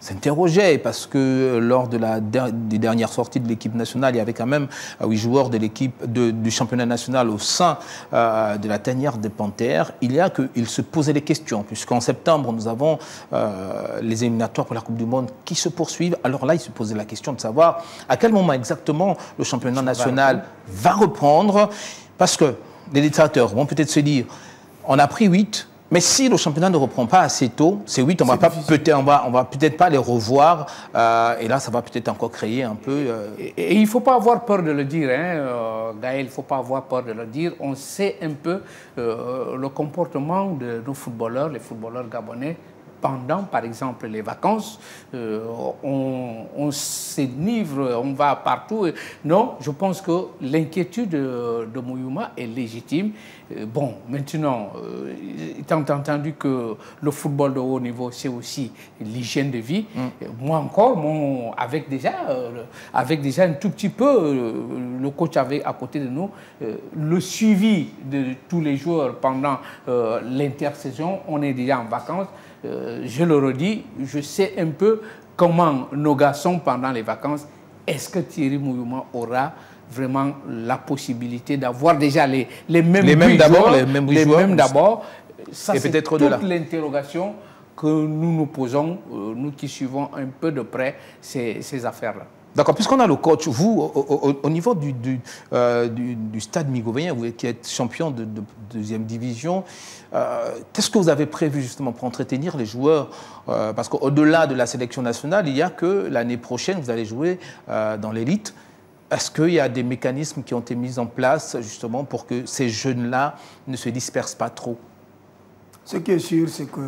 s'interrogeait, parce que lors des dernières sorties de l'équipe nationale, il y avait quand même 8 joueurs de l'équipe du championnat national au sein de la tanière des Panthères. Il se posait des questions, puisqu'en septembre, nous avons les éliminatoires pour la Coupe du Monde qui se poursuivent. Alors là, il se posait la question de savoir à quel moment exactement le championnat national va reprendre, parce que les dictateurs vont peut-être se dire, on a pris 8, mais si le championnat ne reprend pas assez tôt, ces 8, on va peut-être pas les revoir, et là, ça va peut-être encore créer un peu... Et il ne faut pas avoir peur de le dire, hein, Gaël, il ne faut pas avoir peur de le dire. On sait un peu le comportement de nos footballeurs, les footballeurs gabonais, pendant, par exemple, les vacances, on s'enivre, on va partout. Non, je pense que l'inquiétude de Mouyouma est légitime. Bon, maintenant, étant entendu que le football de haut niveau, c'est aussi l'hygiène de vie, moi encore, avec déjà un tout petit peu, le coach avait à côté de nous, le suivi de tous les joueurs pendant l'intersaison, on est déjà en vacances. Je le redis, je sais un peu comment nos gars sont pendant les vacances. Est-ce que Thierry Mouyouma aura vraiment la possibilité d'avoir déjà les mêmes d'abord? Ça, c'est toute l'interrogation que nous nous posons, nous qui suivons un peu de près ces affaires-là. D'accord, puisqu'on a le coach, vous, au niveau du stade migovéen, vous qui êtes champion de deuxième division, qu'est-ce que vous avez prévu justement pour entretenir les joueurs? Parce qu'au-delà de la sélection nationale, il n'y a que l'année prochaine, vous allez jouer dans l'élite. Est-ce qu'il y a des mécanismes qui ont été mis en place justement pour que ces jeunes-là ne se dispersent pas trop? Ce qui est sûr, c'est que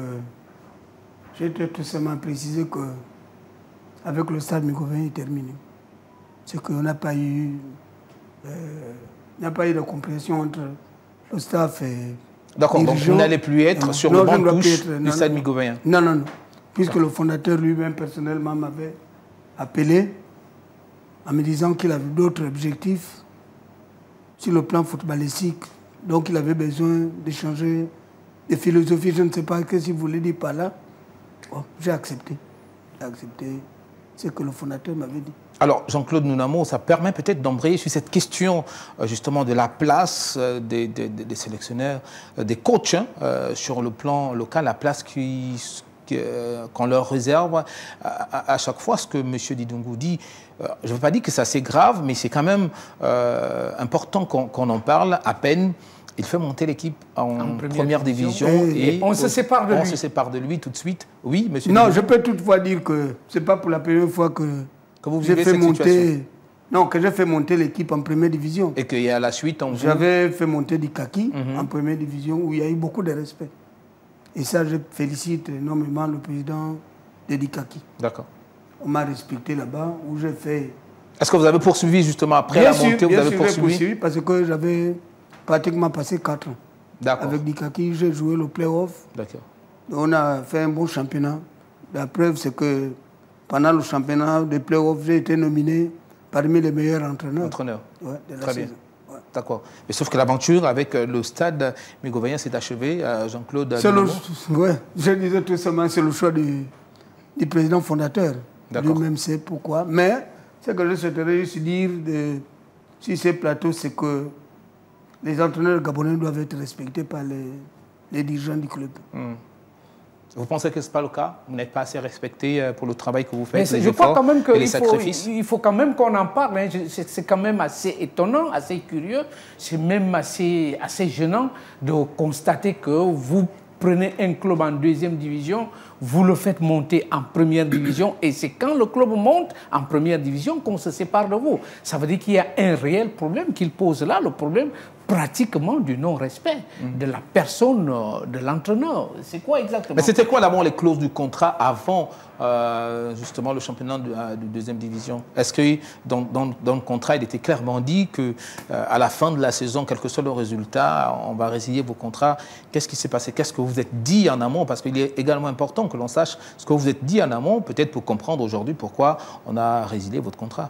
j'ai tout simplement précisé que avec le stade migovéen est terminé. C'est qu'on n'a pas eu de compréhension entre le staff et... D'accord, donc vous n'allez plus être sur le banc de touche du stade migovéen? Non, non, non. Puisque le fondateur lui-même, personnellement, m'avait appelé en me disant qu'il avait d'autres objectifs sur le plan footballistique. Donc il avait besoin d'échanger des philosophies. Je ne sais pas ce qu'il voulait dire par là. Bon, j'ai accepté. J'ai accepté ce que le fondateur m'avait dit. Alors, Jean-Claude Nounamou, ça permet peut-être d'embrayer sur cette question justement de la place des sélectionneurs, des coachs sur le plan local, la place qu'on leur réserve à chaque fois. Ce que M. Didungu dit, je ne veux pas dire que c'est assez grave, mais c'est quand même important qu'on en parle. À peine, il fait monter l'équipe en première division et on se sépare de lui. On se sépare de lui tout de suite. Oui, monsieur. Non, je peux toutefois dire que ce n'est pas pour la première fois que j'ai fait monter. Non, que j'ai fait monter l'équipe en première division. Et qu'il y a la suite en J'avais fait monter Dikaki en première division où il y a eu beaucoup de respect. Et ça, je félicite énormément le président de Dikaki. D'accord. On m'a respecté là-bas, où j'ai fait... Est-ce que vous avez poursuivi justement après la montée? Bien sûr, j'ai poursuivi parce que j'avais pratiquement passé 4 ans. Avec Dikaki, j'ai joué le play-off. D'accord. On a fait un bon championnat. La preuve, c'est que pendant le championnat de play-off, j'ai été nominé parmi les meilleurs entraîneurs. Ouais, de la Très saison. bien. Ouais. D'accord. Mais sauf que l'aventure avec le stade Migoveyen s'est achevée, Jean-Claude. Ouais, je disais tout simplement, c'est le choix du président fondateur. Lui-même sait pourquoi. Mais ce que je souhaiterais juste dire sur ces plateaux, c'est que les entraîneurs gabonais doivent être respectés par les dirigeants du club. Vous pensez que ce n'est pas le cas? Vous n'êtes pas assez respecté pour le travail que vous faites, mais les je efforts crois quand même et les sacrifices? il faut quand même qu'on en parle. Hein. C'est quand même assez étonnant, assez curieux. C'est même assez gênant de constater que vous prenez un club en deuxième division, vous le faites monter en première division, et c'est quand le club monte en première division qu'on se sépare de vous. Ça veut dire qu'il y a un réel problème qu'il pose là, le problème pratiquement du non-respect de la personne, de l'entraîneur. C'est quoi exactement? Mais c'était quoi d'abord les clauses du contrat avant justement le championnat de deuxième division? Est-ce que dans le contrat, il était clairement dit qu'à la fin de la saison, quel que soit le résultat, on va résilier vos contrats? Qu'est-ce qui s'est passé? Qu'est-ce que vous vous êtes dit en amont? Parce qu'il est également important que l'on sache ce que vous vous êtes dit en amont, peut-être pour comprendre aujourd'hui pourquoi on a résilié votre contrat.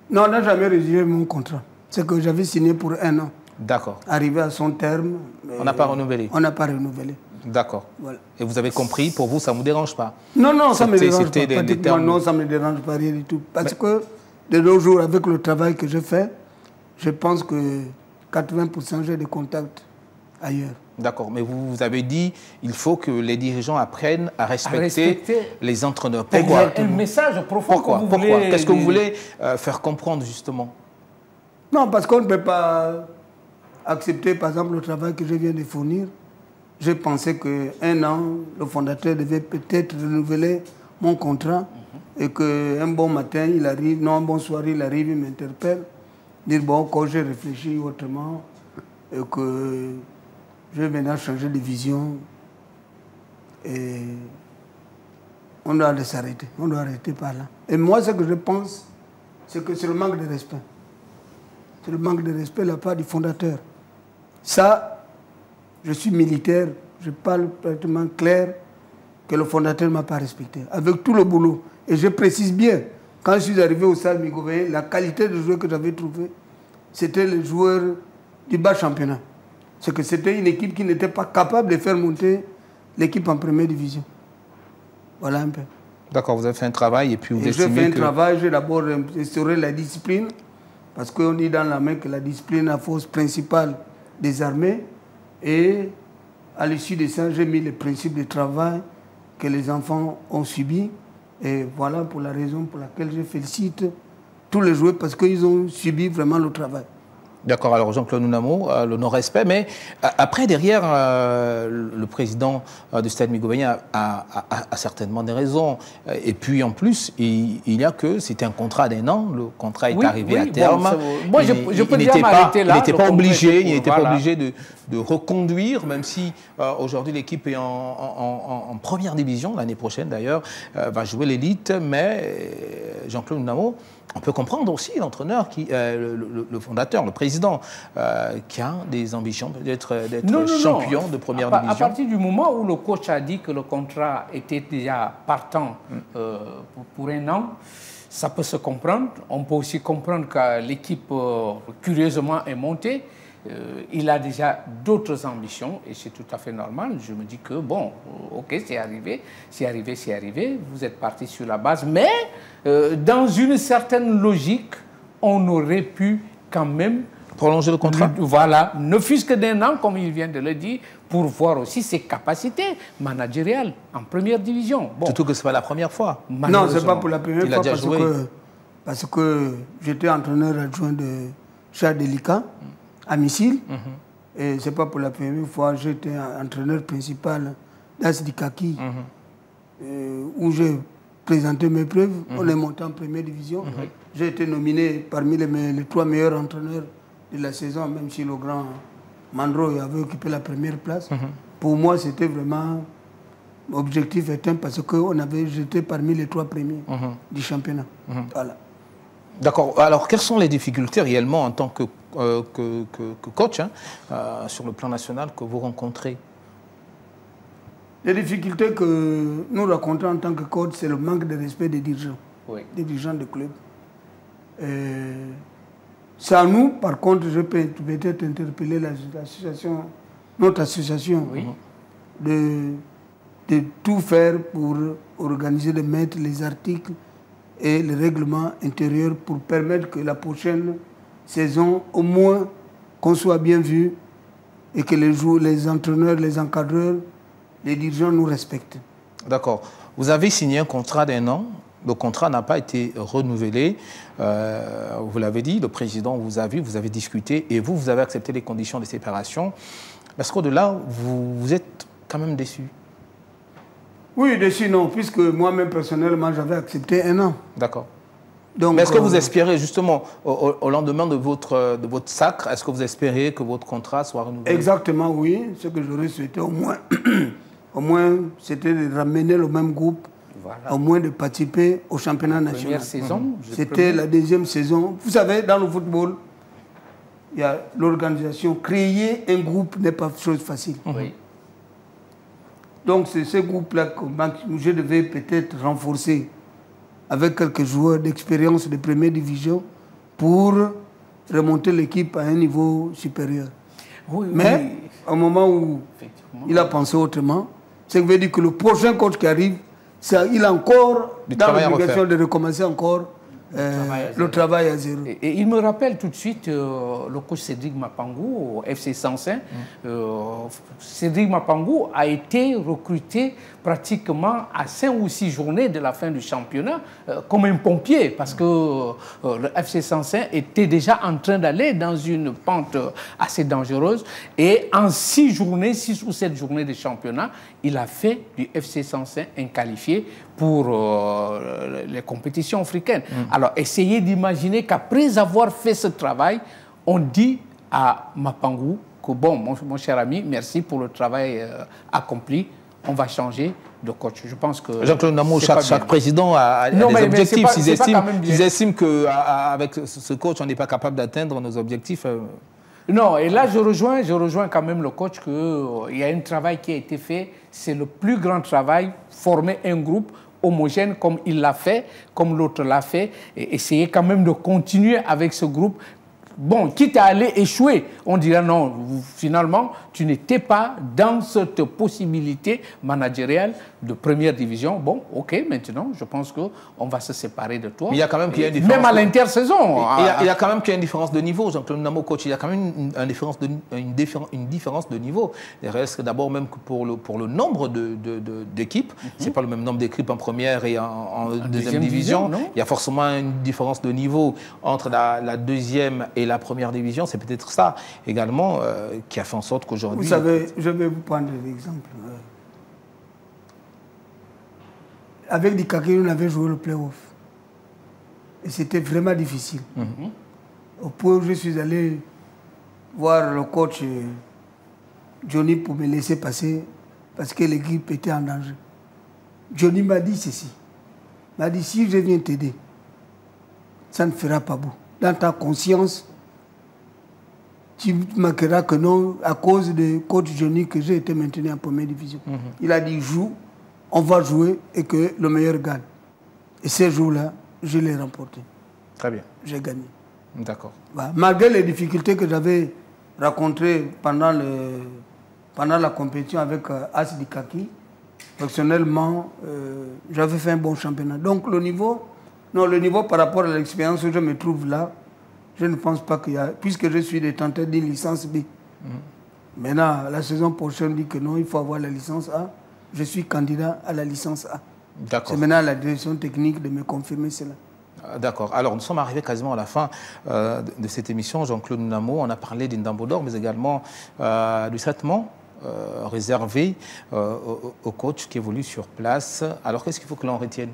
Non, on n'a jamais résilié mon contrat. C'est que j'avais signé pour 1 an. D'accord. Arrivé à son terme. On n'a pas renouvelé. On n'a pas renouvelé. D'accord. Voilà. Et vous avez compris, pour vous, ça ne vous dérange pas? Non, non, ça ne me dérange pas. Non, ça ne me dérange pas, rien du tout. Parce que de nos jours, avec le travail que je fais, je pense que 80% j'ai des contacts ailleurs. D'accord, mais vous avez dit il faut que les dirigeants apprennent à respecter les entraîneurs. Pourquoi? Un message profond. Pourquoi? Qu'est-ce que vous voulez faire comprendre, justement? Non, parce qu'on ne peut pas accepter, par exemple, le travail que je viens de fournir. J'ai pensé qu'un an, le fondateur devait peut-être renouveler mon contrat et qu'un bon matin, il arrive, non, un bon soir, il arrive, il m'interpelle, dire, bon, quand j'ai réfléchi autrement et que je vais maintenant changer de vision et on doit s'arrêter, on doit arrêter par là. Et moi, ce que je pense, c'est que c'est le manque de respect. C'est le manque de respect de la part du fondateur. Ça, je suis militaire, je parle pratiquement clair que le fondateur ne m'a pas respecté. Avec tout le boulot. Et je précise bien, quand je suis arrivé au stade Migoveyen, la qualité de joueur que j'avais trouvé, c'était les joueurs du bas championnat. C'est que c'était une équipe qui n'était pas capable de faire monter l'équipe en première division. Voilà un peu. D'accord, vous avez fait un travail et puis vous estimez que... J'ai fait un travail, j'ai d'abord instauré la discipline, parce qu'on dit dans la main que la discipline est la force principale des armées. Et à l'issue de ça, j'ai mis les principes de travail que les enfants ont subis. Et voilà pour la raison pour laquelle je félicite tous les joueurs, parce qu'ils ont subi vraiment le travail. D'accord, alors Jean-Claude Nounamo, le non-respect, mais après, derrière, le président du Stade Migoveyen a certainement des raisons. Et puis, en plus, il y a que c'était un contrat d'1 an, le contrat est arrivé à terme. Bon, moi, je peux déjà m'arrêter là. Il n'était pas obligé, de reconduire, même si aujourd'hui l'équipe est en première division, l'année prochaine d'ailleurs, va jouer l'élite, mais Jean-Claude Nounamo, on peut comprendre aussi l'entraîneur, le fondateur, le président, qui a des ambitions d'être champion de première division. À partir du moment où le coach a dit que le contrat était déjà partant pour 1 an, ça peut se comprendre. On peut aussi comprendre que l'équipe, curieusement, est montée. Il a déjà d'autres ambitions et c'est tout à fait normal. Je me dis que, bon, ok, c'est arrivé, vous êtes parti sur la base, mais dans une certaine logique, on aurait pu quand même prolonger le contrat. Voilà, ne fût-ce que d'1 an, comme il vient de le dire, pour voir aussi ses capacités managériales en première division. Bon. Surtout que ce n'est pas la première fois. Non, ce n'est pas pour la première fois parce que j'étais entraîneur adjoint de Charles Delika à Missile. Et ce n'est pas pour la première fois, j'étais entraîneur principal d'As Dikaki, où j'ai présenté mes preuves. On est monté en première division. J'ai été nominé parmi les 3 meilleurs entraîneurs de la saison, même si le grand Mandro avait occupé la première place. Pour moi, c'était vraiment objectif éteint parce qu'on avait jeté parmi les 3 premiers du championnat. Voilà. D'accord. Alors, quelles sont les difficultés réellement en tant que coach sur le plan national que vous rencontrez? Les difficultés que nous rencontrons en tant que coach, c'est le manque de respect des dirigeants, des dirigeants de club. C'est à nous, par contre, je peux peut-être interpeller notre association, de tout faire pour organiser, de mettre les articles et les règlements intérieurs pour permettre que la prochaine saison, au moins, qu'on soit bien vu et que les entraîneurs, les encadreurs, les dirigeants nous respectent. D'accord. Vous avez signé un contrat d'1 an. Le contrat n'a pas été renouvelé. Vous l'avez dit, le président vous a vu, vous avez discuté et vous avez accepté les conditions de séparation. Est-ce qu'au-delà, vous êtes quand même déçu? Oui, déçu non, puisque moi-même personnellement, j'avais accepté 1 an. D'accord. Mais est-ce que vous espérez justement, au lendemain de votre sacre, est-ce que vous espérez que votre contrat soit renouvelé? Exactement, oui. Ce que j'aurais souhaité au moins, c'était de ramener le même groupe, au moins de participer au championnat national. C'était la 2e saison. Vous savez, dans le football, il y a l'organisation. Créer un groupe n'est pas chose facile. Donc c'est ce groupe-là que je devais peut-être renforcer avec quelques joueurs d'expérience de première division pour remonter l'équipe à un niveau supérieur. Mais au moment où il a pensé autrement, ça veut dire que le prochain coach qui arrive, il a encore dans l'obligation de recommencer encore le travail à zéro. Et il me rappelle tout de suite le coach Cédric Mapangou au FC Sansin. Cédric Mapangou a été recruté pratiquement à 5 ou 6 journées de la fin du championnat comme un pompier parce que le FC Sansin était déjà en train d'aller dans une pente assez dangereuse et en 6 ou 7 journées de championnat, il a fait du FC Sansin un qualifié pour les compétitions africaines. Alors, essayez d'imaginer qu'après avoir fait ce travail, on dit à Mapangou que, bon, mon cher ami, merci pour le travail accompli, on va changer de coach. Je pense que... Jean-Claude Namo, chaque président a des objectifs. S'ils estiment qu'avec ce coach, on n'est pas capable d'atteindre nos objectifs... Non, et là, je rejoins quand même le coach qu'il y a un travail qui a été fait. C'est le plus grand travail, former un groupe homogène comme il l'a fait, comme l'autre l'a fait, et essayer quand même de continuer avec ce groupe. Bon, quitte à aller échouer, on dirait non, finalement, tu n'étais pas dans cette possibilité managériale de première division. Bon, ok, maintenant, je pense qu'on va se séparer de toi. Mais il y a quand même qu'il y a une différence. Même à l'intersaison. Il y a quand même qu'il y a une différence de niveau, Jean-Claude Namo, coach. Il y a quand même une différence de niveau. Il reste d'abord même que pour le nombre d'équipes, c'est pas le même nombre d'équipes en première et en deuxième division. Il y a forcément une différence de niveau entre la deuxième et la première division. C'est peut-être ça également qui a fait en sorte qu'aujourd'hui... Vous savez, je vais vous prendre l'exemple. Avec Dikaki, on avait joué le play-off. Et c'était vraiment difficile. Au point où je suis allé voir le coach Johnny pour me laisser passer parce que l'équipe était en danger. Johnny m'a dit ceci. Il m'a dit, si je viens t'aider, ça ne fera pas beau. Dans ta conscience, tu manqueras que non, à cause de coach Johnny que j'ai été maintenu en première division. Il a dit, joue, on va jouer et que le meilleur gagne. Et ces jours-là, je l'ai remporté. Très bien. J'ai gagné. D'accord. Bah, malgré les difficultés que j'avais rencontrées pendant la compétition avec As Dikaki, personnellement, j'avais fait un bon championnat. Donc le niveau par rapport à l'expérience où je me trouve là, je ne pense pas qu'il y a... Puisque je suis détenteur d'une licence B. Maintenant, la saison prochaine dit que non, il faut avoir la licence A. Je suis candidat à la licence A. C'est maintenant à la direction technique de me confirmer cela. D'accord. Alors, nous sommes arrivés quasiment à la fin de cette émission. Jean-Claude Namo, on a parlé d'une Ndambo d'Or, mais également du traitement réservé aux coachs qui évoluent sur place. Alors, qu'est-ce qu'il faut que l'on retienne?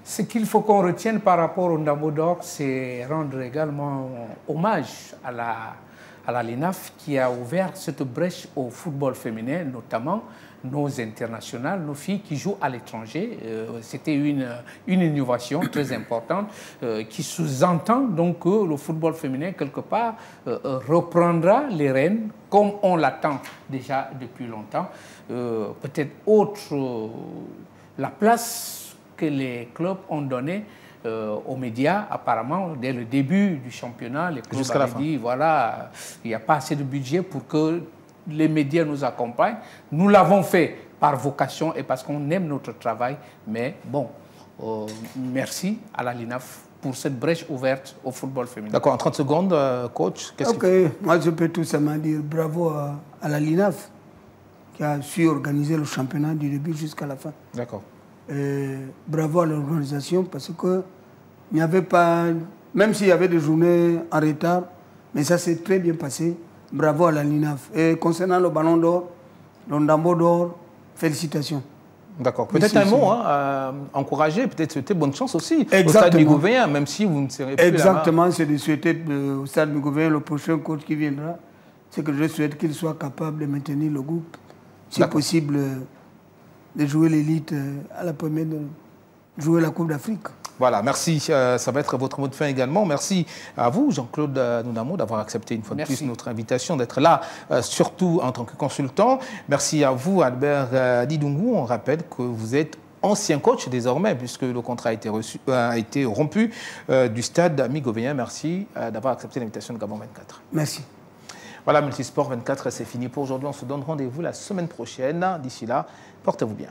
Ce qu'il faut qu'on retienne par rapport au Ndambo d'Or, c'est rendre également hommage à à la LINAF qui a ouvert cette brèche au football féminin, notamment nos internationales, nos filles qui jouent à l'étranger. C'était une innovation très importante qui sous-entend donc que le football féminin, quelque part, reprendra les rênes comme on l'attend déjà depuis longtemps. Peut-être autre la place que les clubs ont donnée aux médias, apparemment, dès le début du championnat, les clubs avaient dit, voilà, il n'y a pas assez de budget pour que les médias nous accompagnent. Nous l'avons fait par vocation et parce qu'on aime notre travail. Mais bon, merci à la LINAF pour cette brèche ouverte au football féminin. D'accord, en 30 secondes, coach, qu'est-ce que... Moi, je peux tout simplement dire bravo à la LINAF qui a su organiser le championnat du début jusqu'à la fin. D'accord. Bravo à l'organisation parce que il n'y avait pas, même s'il y avait des journées en retard, mais ça s'est très bien passé. Bravo à la LINAF. Et concernant le ballon d'or, le Ndambo d'or, félicitations. D'accord. Peut-être un mot, encourager, peut-être souhaiter bonne chance aussi au Stade Migovéen, même si vous ne serez plus là. Exactement, c'est de souhaiter au Stade Migovéen, le prochain coach qui viendra, c'est que je souhaite qu'il soit capable de maintenir le groupe, si possible, de jouer l'élite à la première, de jouer la Coupe d'Afrique. Voilà, merci. Ça va être votre mot de fin également. Merci à vous, Jean-Claude Nounamo, d'avoir accepté une fois de plus notre invitation, d'être là, surtout en tant que consultant. Merci à vous, Albert Didungu. On rappelle que vous êtes ancien coach désormais, puisque le contrat a été rompu du stade Migovéen. Merci d'avoir accepté l'invitation de Gabon 24. Merci. Voilà, Multisport 24, c'est fini pour aujourd'hui. On se donne rendez-vous la semaine prochaine. D'ici là, portez-vous bien.